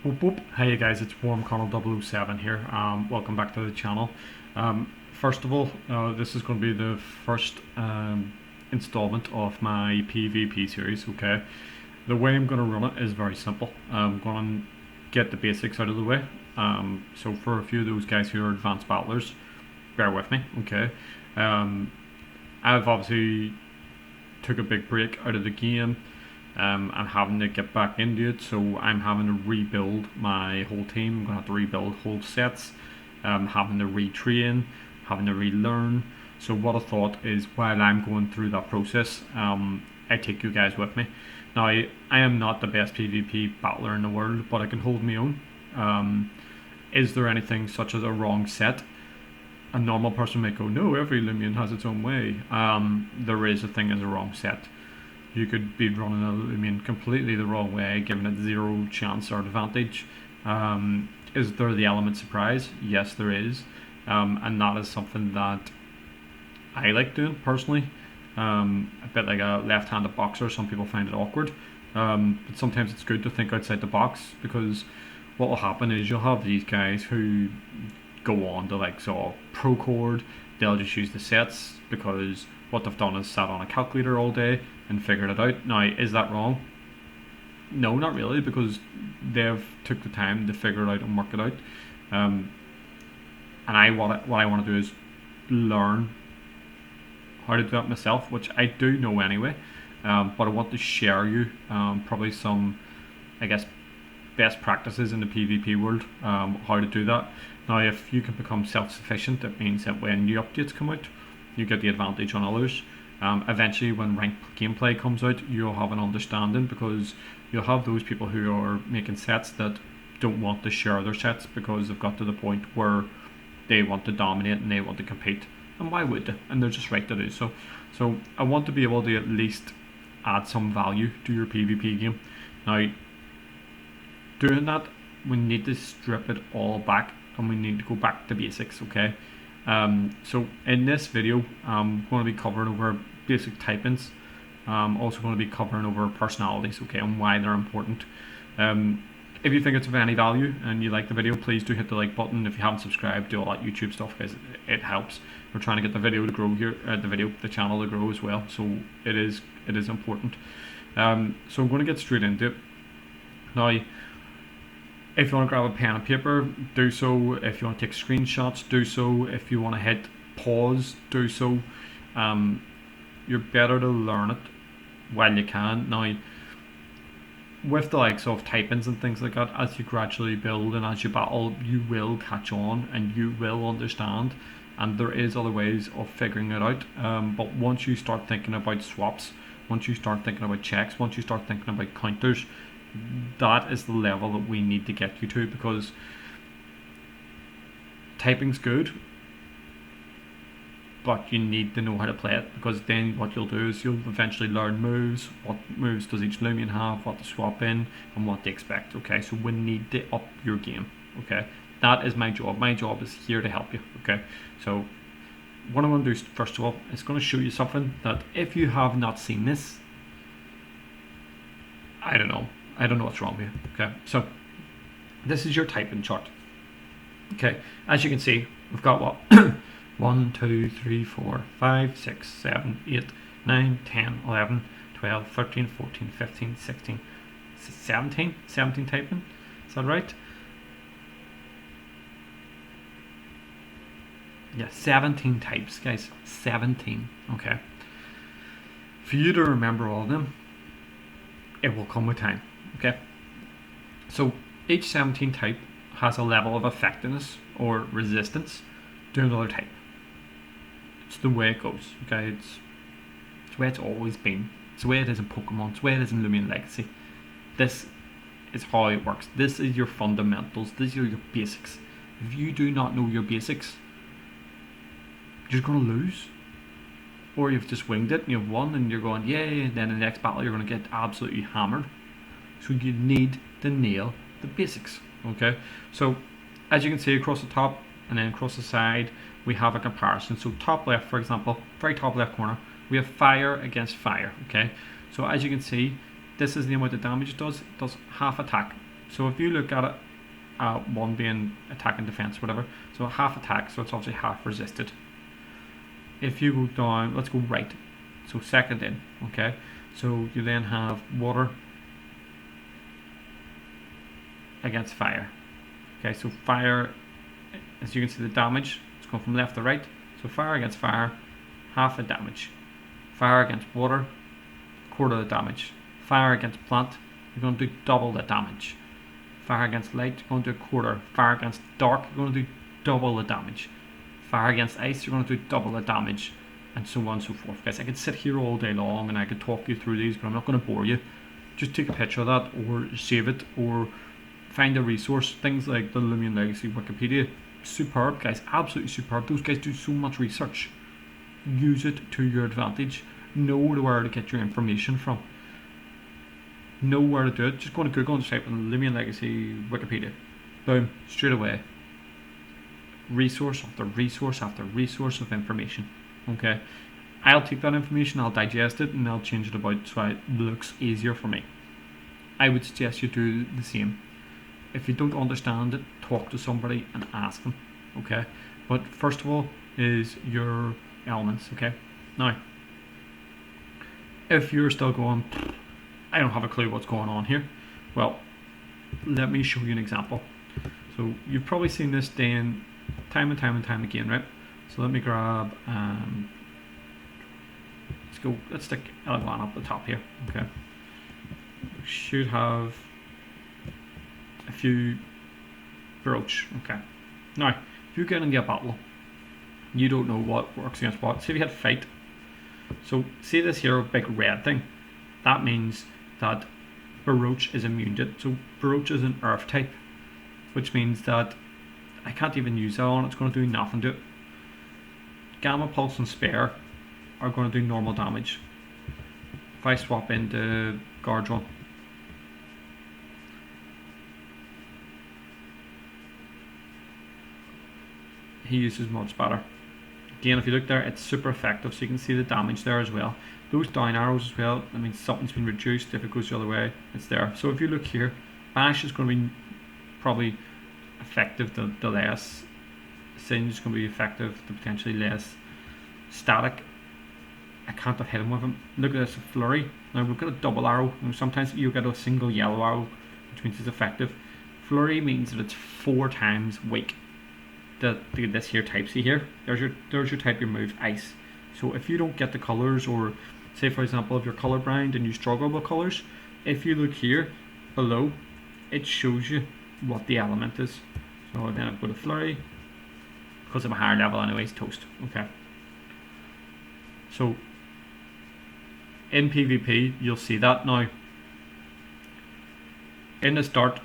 Whoop whoop. Hey guys, it's Warm Connell 007 here. Welcome back to the channel. First of all, this is going to be the first installment of my PvP series. Okay, the way I'm going to run it is very simple. I'm going to get the basics out of the way. So for a few of those guys who are advanced battlers, bear with me. Okay, I've obviously took a big break out of the game. I'm having to get back into it, so I'm having to rebuild my whole team. I'm going to have to rebuild whole sets, having to retrain, having to relearn. So what I thought is, while I'm going through that process, I take you guys with me. Now, I am not the best PvP battler in the world, but I can hold my own. Is there anything such as a wrong set? A normal person might go, no, every Loomian has its own way. There is a thing as a wrong set. You could be running a Loomian completely the wrong way, giving it zero chance or advantage. Is there the element surprise? Yes, there is. And that is something that I like doing personally. A bit like a left-handed boxer, some people find it awkward. But sometimes it's good to think outside the box, because what will happen is you'll have these guys who go on to pro chord. They'll just use the sets because what they've done is sat on a calculator all day and figured it out. Now, is that wrong? No, not really, because they've took the time to figure it out and work it out. And what I want to do is learn how to do that myself, which I do know anyway. But I want to share you probably some, I guess, best practices in the PvP world, how to do that. Now, if you can become self-sufficient, it means that when new updates come out, you get the advantage on others. Eventually, when ranked gameplay comes out, you'll have an understanding, because you'll have those people who are making sets that don't want to share their sets because they've got to the point where they want to dominate and they want to compete. And why would they? And they're just right to do so. So I want to be able to at least add some value to your PvP game. Now, doing that, we need to strip it all back and we need to go back to basics, okay? So in this video, I'm going to be covering over basic typings. Also going to be covering over personalities, okay, and why they're important. If you think it's of any value and you like the video, please do hit the like button. If you haven't subscribed, do all that YouTube stuff, guys. It helps. We're trying to get the video to grow here, the channel to grow as well. So it is important. So I'm going to get straight into it now. If you want to grab a pen and paper, do so. If you want to take screenshots, do so. If you want to hit pause, do so. You're better to learn it while you can. Now, with the likes of typings and things like that, as you gradually build and as you battle, you will catch on and you will understand. And there is other ways of figuring it out. But once you start thinking about swaps, once you start thinking about checks, once you start thinking about counters, that is the level that we need to get you to, because typing's good, but you need to know how to play it, because then what you'll do is you'll eventually learn moves. What moves does each Loomian have, what to swap in, and what to expect, okay? So we need to up your game, okay? That is my job. My job is here to help you, okay? So what I'm going to do first of all is going to show you something that if you have not seen this, I don't know what's wrong with you. Okay, so this is your typing chart. Okay, as you can see, we've got what? 1, 2, 3, 4, 5, 6, 7, 8, 9, 10, 11, 12, 13, 14, 15, 16, 17 typing. Is that right? Yeah, 17 types, guys. 17. Okay. For you to remember all of them, it will come with time. Okay, so each 17 type has a level of effectiveness or resistance to another type. It's the way it goes. Okay, it's the way it's always been. It's the way it is in Pokemon. It's the way it is in Loomian Legacy. This is how it works. This is your fundamentals. These are your basics. If you do not know your basics, you're going to lose. Or you've just winged it and you've won and you're going, yay, and then in the next battle you're going to get absolutely hammered. So you need to nail the basics, okay? So as you can see across the top and then across the side, we have a comparison. So top left, for example, very top left corner, we have fire against fire, okay? So as you can see, this is the amount of damage it does. It does half attack. So if you look at it, one being attack and defense, whatever, so half attack, so it's obviously half resisted. If you go down, let's go right, so second in, okay, so you then have water against fire. Okay, so fire, as you can see the damage, it's going from left to right. So fire against fire, half the damage. Fire against water, quarter the damage. Fire against plant, you're going to do double the damage. Fire against light, you're going to do a quarter. Fire against dark, you're going to do double the damage. Fire against ice, you're going to do double the damage, and so on and so forth. Guys, I could sit here all day long and I could talk you through these, but I'm not going to bore you. Just take a picture of that, or save it, or find a resource. Things like the Loomian Legacy Wikipedia, superb, guys, absolutely superb. Those guys do so much research. Use it to your advantage. Know where to get your information from. Know where to do it. Just go to Google and just type in Loomian Legacy Wikipedia. Boom, straight away. Resource after resource after resource of information. Okay, I'll take that information, I'll digest it, and I'll change it about so it looks easier for me. I would suggest you do the same. If you don't understand it, talk to somebody and ask them. Okay, but first of all is your elements. Okay, now if you're still going, I don't have a clue what's going on here, well, let me show you an example. So you've probably seen this time and time again, right? So let me grab, let's stick L1 up the top here. Okay, should have a few brooch. Okay, now if you get into a battle, you don't know what works against what. See if you had fight. So see this here big red thing, that means that Baroche is immune to it. So Baroche is an earth type, which means that I can't even use that on, it's going to do nothing to it. Gamma Pulse and Spare are going to do normal damage. If I swap into Guardian, he uses Mud Spatter. Again, if you look there, it's super effective, so you can see the damage there as well. Those down arrows as well, that means something's been reduced. If it goes the other way, it's there. So if you look here, Bash is going to be probably effective to less. Singe is going to be effective to potentially less. Static, I can't have hit him with him. Look at this, Flurry. Now we've got a double arrow. Sometimes you get a single yellow arrow, which means it's effective. Flurry means that it's 4 times weak. This here type, see here, there's your type, your move, ice. So if you don't get the colors, or say for example if you're colorblind and you struggle with colors, if you look here below, it shows you what the element is. So then I've got a Flurry, because I'm a higher level anyways, toast. Okay, so in PvP you'll see that. Now in the start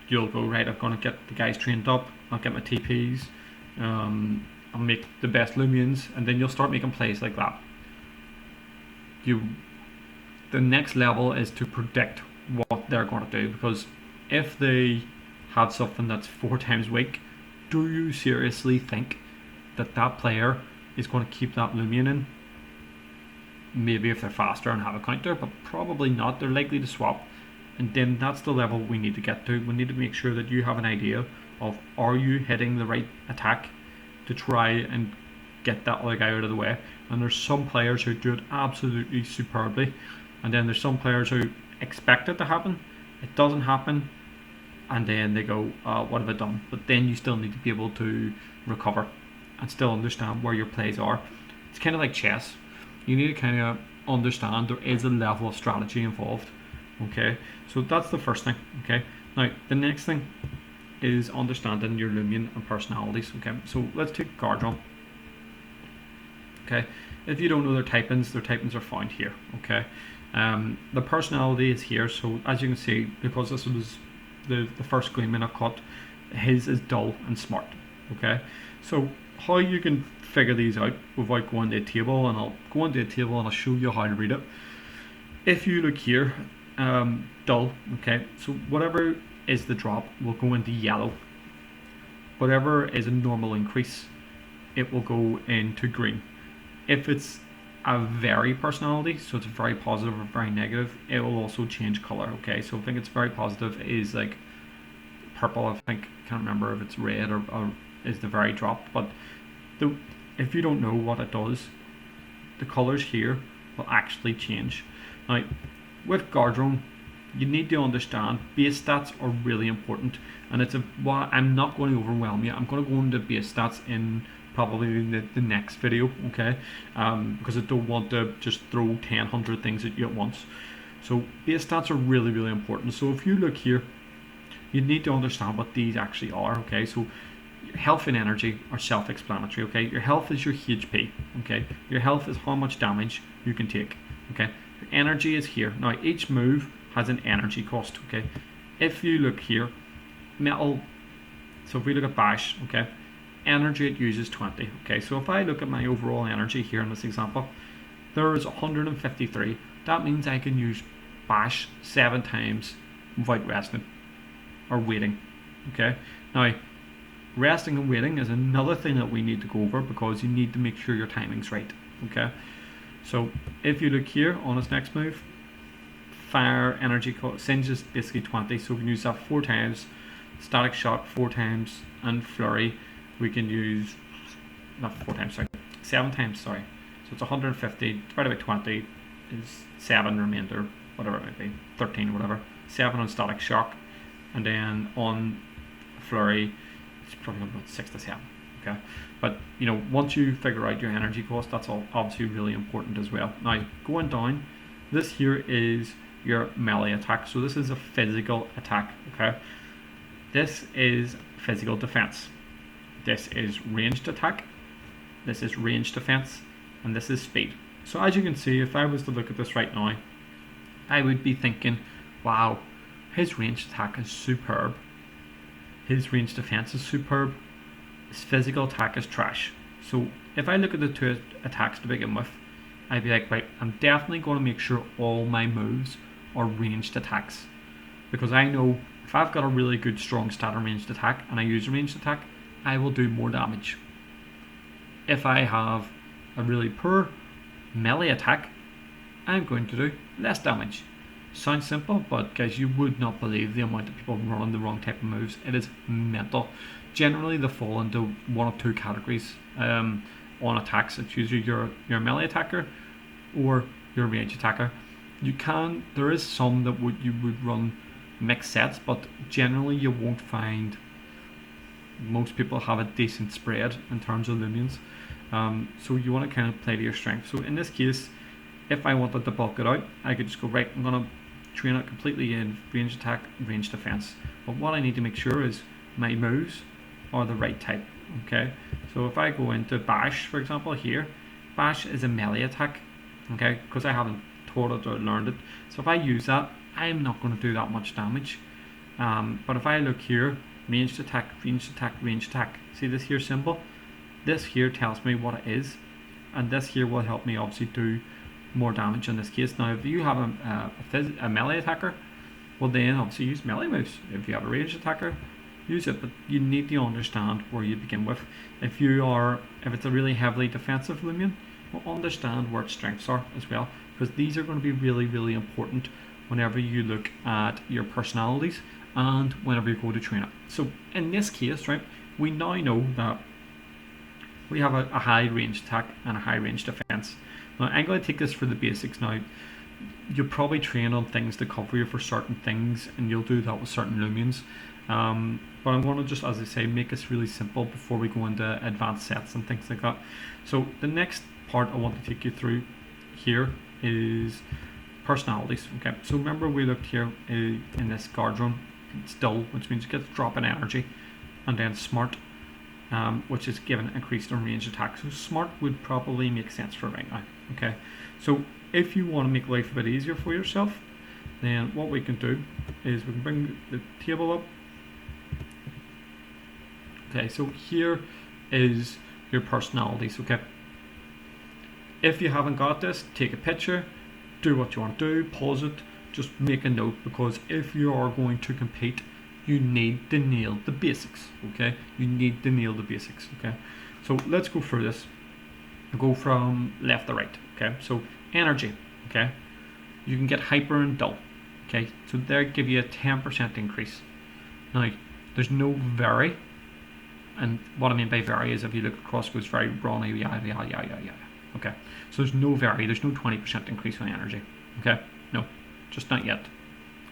you'll go, right, I'm going to get the guys trained up, I'll get my TPs, I'll make the best Loomians, and then you'll start making plays like that. The next level is to predict what they're going to do, because if they have something that's 4 times weak, do you seriously think that that player is going to keep that Loomian in? Maybe if they're faster and have a counter, but probably not. They're likely to swap. And then that's the level we need to get to. We need to make sure that you have an idea of, are you hitting the right attack to try and get that other guy out of the way. And there's some players who do it absolutely superbly, and then there's some players who expect it to happen, it doesn't happen, and then they go, what have I done? But then you still need to be able to recover and still understand where your plays are. It's kind of like chess. You need to kind of understand there is a level of strategy involved. Okay, so that's the first thing. Okay, now the next thing is understanding your Loomian and personalities. Okay, so let's take Guardian. Okay, if you don't know their typings are found here. Okay, the personality is here. So as you can see, because this was the first Gleaming I've cut, his is dull and smart. Okay, so how you can figure these out without going to a table, and I'll go into a table and I'll show you how to read it. If you look here, dull, okay, so whatever is the drop will go into yellow. Whatever is a normal increase, it will go into green. If it's a very personality, so it's very positive or very negative, it will also change color. Okay, so if I think it's very positive, it is like purple, I think. Can't remember if it's red or is the very drop. But if you don't know what it does, the colours here will actually change. Now, with Guardian, you need to understand base stats are really important, and I'm not going to overwhelm you. I'm going to go into base stats in probably the next video, okay? Because I don't want to just throw 10, 100 things at you at once. So base stats are really, really important. So if you look here, you need to understand what these actually are, okay? So health and energy are self-explanatory, okay? Your health is your HP, okay? Your health is how much damage you can take, okay? Your energy is here. Now, each move has an energy cost, okay? If you look here, metal, so if we look at bash, okay, energy it uses 20, okay? So if I look at my overall energy here in this example, there is 153. That means I can use bash 7 times without resting or waiting, okay? Now, resting and waiting is another thing that we need to go over, because you need to make sure your timing's right, okay? So if you look here on this next move, fire energy singe is basically 20, so we can use that 4 times, static shot 4 times, and flurry we can use, not 4 times, sorry, 7 times, sorry. So it's 150 divided by 20 is 7 remainder, whatever it might be, 13 or whatever. 7 on static shock, and then on flurry it's probably about 6 to 7, okay? But you know, once you figure out your energy cost, that's all obviously really important as well. Now going down, this here is your melee attack. So this is a physical attack, okay? This is physical defense. This is ranged attack. This is ranged defense, and this is speed. So as you can see, if I was to look at this right now, I would be thinking, wow, his ranged attack is superb. His ranged defense is superb. His physical attack is trash. So if I look at the 2 attacks to begin with, I'd be like, right, I'm definitely going to make sure all my moves are ranged attacks, because I know if I've got a really good strong stat on ranged attack and I use a ranged attack, I will do more damage. If I have a really poor melee attack, I'm going to do less damage. Sounds simple, but guys, you would not believe the amount of people running the wrong type of moves. It is mental. Generally they fall into 1 of 2 categories on attacks. It's usually your melee attacker or your range attacker. There is some that you would run mixed sets, but generally you won't find most people have a decent spread in terms of Loomians. So you want to kind of play to your strength. So in this case, if I wanted to bulk it out, I could just go, right, I'm going to train it completely in range attack, range defense. But what I need to make sure is my moves are the right type, okay? So if I go into bash, for example, here, bash is a melee attack, okay, because I haven't taught it or learned it. So if I use that, I'm not going to do that much damage. But if I look here, ranged attack, ranged attack, ranged attack, see this here symbol? This here tells me what it is, and this here will help me obviously do more damage in this case. Now if you have a melee attacker, well then obviously use melee moves. If you have a ranged attacker, use it, but you need to understand where you begin with. If it's a really heavily defensive Loomian, well, understand where its strengths are as well, because these are going to be really, really important whenever you look at your personalities and whenever you go to train it. So in this case, right, we now know that we have a high range attack and a high range defense. Now I'm going to take this for the basics now. You'll probably train on things to cover you for certain things, and you'll do that with certain Loomians. But I'm going to just, as I say, make this really simple before we go into advanced sets and things like that. So the next part I want to take you through here is personalities. Okay, so remember we looked here in this guard run, it's dull, which means you get a drop in energy, and then smart, which is given increased on range attack. So smart would probably make sense for right now. Okay, so if you want to make life a bit easier for yourself, then what we can do is we can bring the table up. Okay, so here is your personalities. Okay, if you haven't got this, take a picture, do what you want to do, pause it, just make a note, because if you are going to compete, you need to nail the basics. Okay, you need to nail the basics. Okay, so let's go through this. Go from left to right. Okay, so energy. Okay, you can get hyper and dull. Okay, so they give you a 10% increase. Now There's no vary, and what I mean by vary is if you look across, it goes very brawny, yeah. Okay, so there's no vary, there's no 20% increase in energy. Okay, no, just not yet.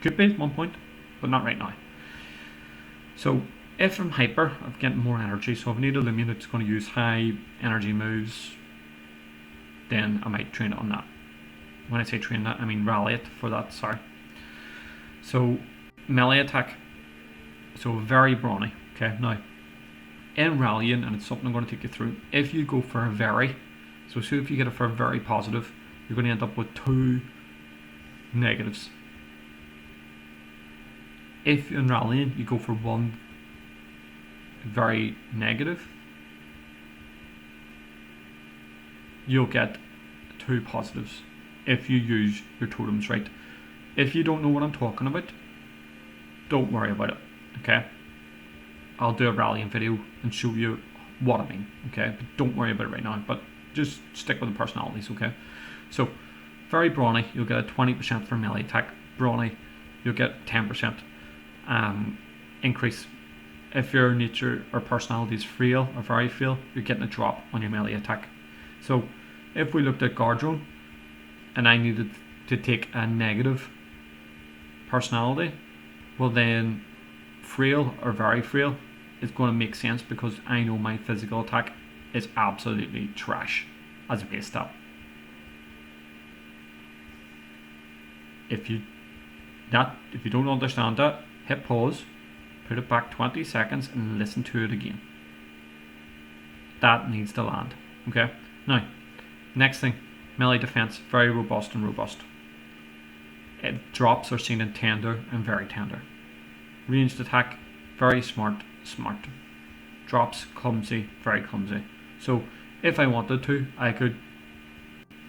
Could be at one point, but not right now. So if I'm hyper, I'm getting more energy. So if I need a Loomian that's going to use high energy moves, then I might train it on that. When I say train that, I mean rally it for that, sorry. So melee attack, so very brawny. Okay, now in rallying, and it's something I'm going to take you through, if you go for a very, so if you get it for a very positive, you're going to end up with 2 negatives. If in rallying you go for 1 very negative, you'll get 2 positives if you use your totems right. If you don't know what I'm talking about, don't worry about it, okay? I'll do a rallying video and show you what I mean, okay? But don't worry about it right now, but just stick with the personalities, okay? So, very brawny, you'll get a 20% for melee attack. Brawny, you'll get 10% increase. If your nature or personality is frail or very frail, you're getting a drop on your melee attack. So, if we looked at Guardian, and I needed to take a negative personality, well then frail or very frail is going to make sense because I know my physical attack is absolutely trash as a base stat. If you don't understand that, hit pause, put it back 20 seconds and listen to it again. That needs to land. Okay? Now, next thing, melee defense, very robust and robust. Drops are seen in tender and very tender. Ranged attack, very smart. Drops, clumsy, very clumsy. So if I wanted to, I could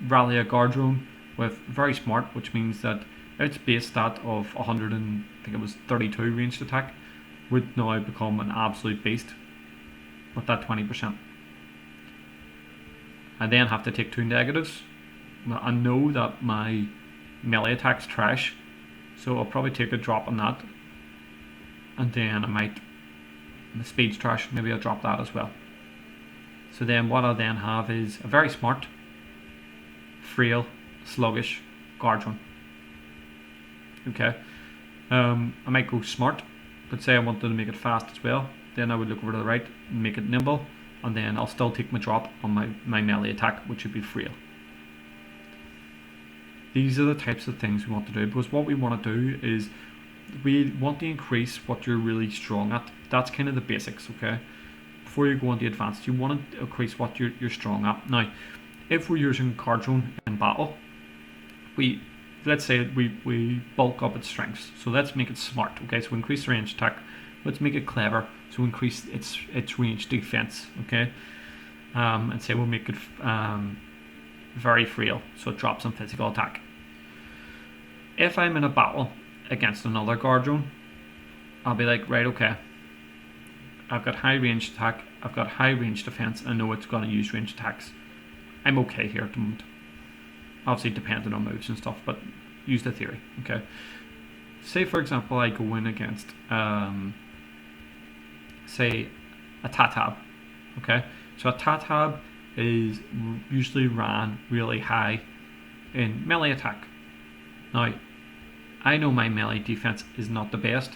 rally a guard drone with very smart, which means that its base stat of 100 and I think it was 32 ranged attack would now become an absolute beast with that 20%. I then have to take 2 negatives. I know that my melee attack's trash, so I'll probably take a drop on that, and then I might, the speed's trash, maybe I'll drop that as well. So then what I'll then have is a very smart, frail, sluggish guardian. Okay, I might go smart, but say I wanted to make it fast as well, then I would look over to the right and make it nimble, and then I'll still take my drop on my melee attack, which would be frail. These are the types of things we want to do, because what we want to do is we want to increase what you're really strong at. That's kind of the basics, okay? Before you go on to advanced, you want to increase what you're strong at. Now, if we're using card drone in battle, let's say we bulk up its strengths. So let's make it smart, okay? So increase the range attack. Let's make it clever, so increase its range defense, okay? And say we'll make it very frail, so it drops on physical attack. If I'm in a battle against another guard drone, I'll be like, right, okay, I've got high range attack, I've got high range defense, I know it's going to use range attacks. I'm okay here at the moment. Obviously depending on moves and stuff, but use the theory, okay? Say for example I go in against say a Tatab, okay? So a Tatab is usually ran really high in melee attack. Now, I know my melee defense is not the best.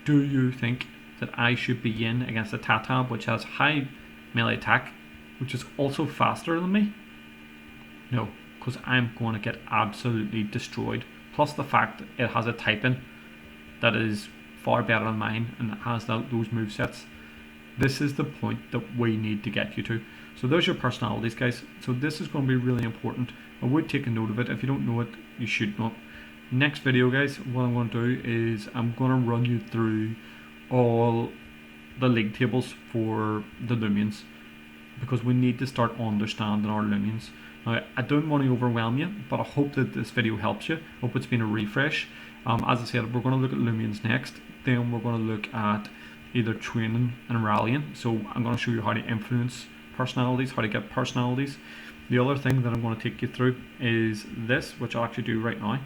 Do you think that I should be in against a Tatab which has high melee attack, which is also faster than me? No, because I'm going to get absolutely destroyed. Plus the fact it has a typing that is far better than mine and it has those movesets. This is the point that we need to get you to. So there's your personalities, guys. So this is going to be really important. I would take a note of it. If you don't know it, you should know. Next video, guys, what I'm going to do is I'm going to run you through all the league tables for the Loomians, because we need to start understanding our Loomians. Now, I don't want to overwhelm you, but I hope that this video helps you. I hope it's been a refresh. As I said, we're going to look at Loomians next. Then we're going to look at either training and rallying. So I'm going to show you how to influence personalities, how to get personalities. The other thing that I'm going to take you through is this, which I'll actually do right now.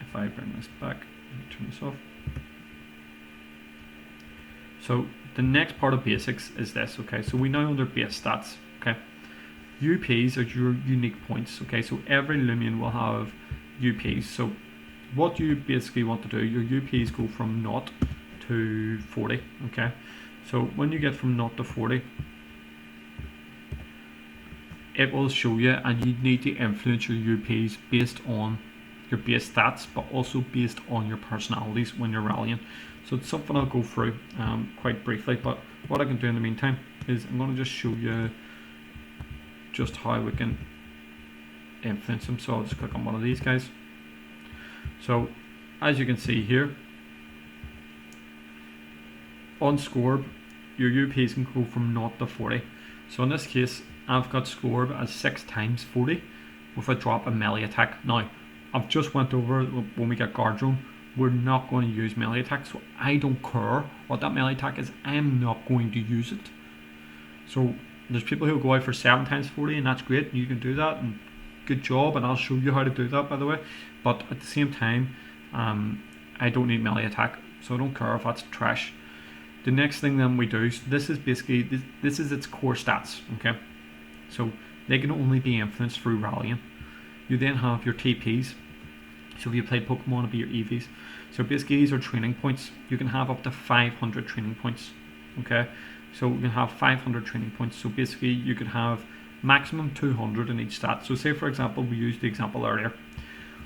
If I bring this back, turn this off. So the next part of basics is this, okay? So we now under base stats, okay? UPs are your unique points, okay? So every Loomian will have UPs. So what you basically want to do, your UPs go from 0 to 40, okay? So when you get from 0 to 40, it will show you, and you need to influence your UPs based on your base stats, but also based on your personalities when you're rallying. So it's something I'll go through quite briefly, but what I can do in the meantime is I'm going to just show you just how we can influence them. So I'll just click on one of these guys. So as you can see here, on Scorb, your UPs can go from 0 to 40. So in this case, I've got Scorb as 6 times 40 with a drop in melee attack. Now, I've just went over when we get guard drone, we're not going to use melee attack, so I don't care what that melee attack is, I'm not going to use it. So there's people who go out for 7 times 40, and that's great, you can do that, and good job, and I'll show you how to do that, by the way. But at the same time, I don't need melee attack, so I don't care if that's trash. The next thing then we do, so this is basically, this is its core stats, okay? So they can only be influenced through rallying. You then have your TPs. So if you play Pokemon, it'll be your EVs. So basically these are training points. You can have up to 500 training points, okay? So you can have 500 training points. So basically you could have maximum 200 in each stat. So say for example, we used the example earlier.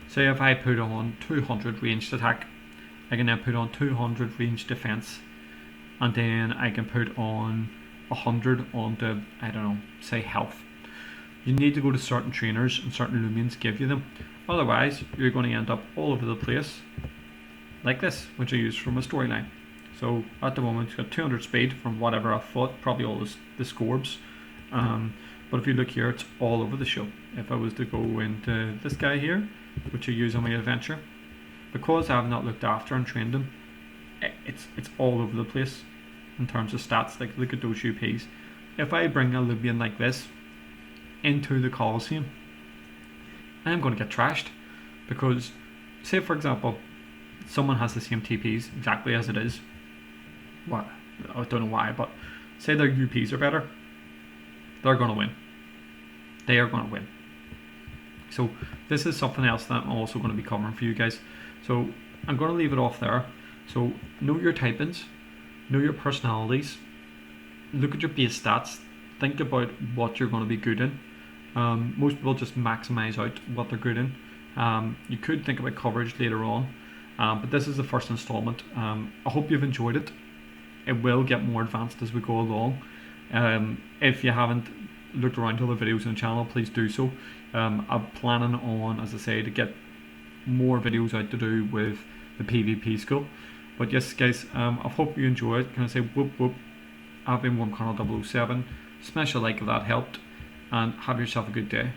Say if I put on 200 ranged attack, I can then put on 200 ranged defense, and then I can put on 100 onto, I don't know, say health. You need to go to certain trainers, and certain Loomians give you them. Otherwise, you're going to end up all over the place, like this, which I use from a storyline. So at the moment, it's got 200 speed from whatever I fought, probably all the Scorbs. But if you look here, it's all over the show. If I was to go into this guy here, which I use on my adventure, because I have not looked after and trained him, it's all over the place in terms of stats. Like, look at those UPs. If I bring a Loomian like this into the Coliseum, I'm going to get trashed, because say for example someone has the same TPs exactly as it is. What, I don't know why, but say their UPs are better, they're going to win. They are going to win. So this is something else that I'm also going to be covering for you guys. So I'm going to leave it off there. So know your typings, know your personalities, look at your base stats, think about what you're going to be good in. Most people just maximize out what they're good in. You could think about coverage later on, but this is the first installment. I hope you've enjoyed it. It will get more advanced as we go along. If you haven't looked around to other videos on the channel, please do so. I'm planning on, as I say, to get more videos out to do with the PvP school. But yes guys, I hope you enjoy it. Can I say whoop whoop, I've been Worm Colonel 007. Smash a like if that helped, and have yourself a good day.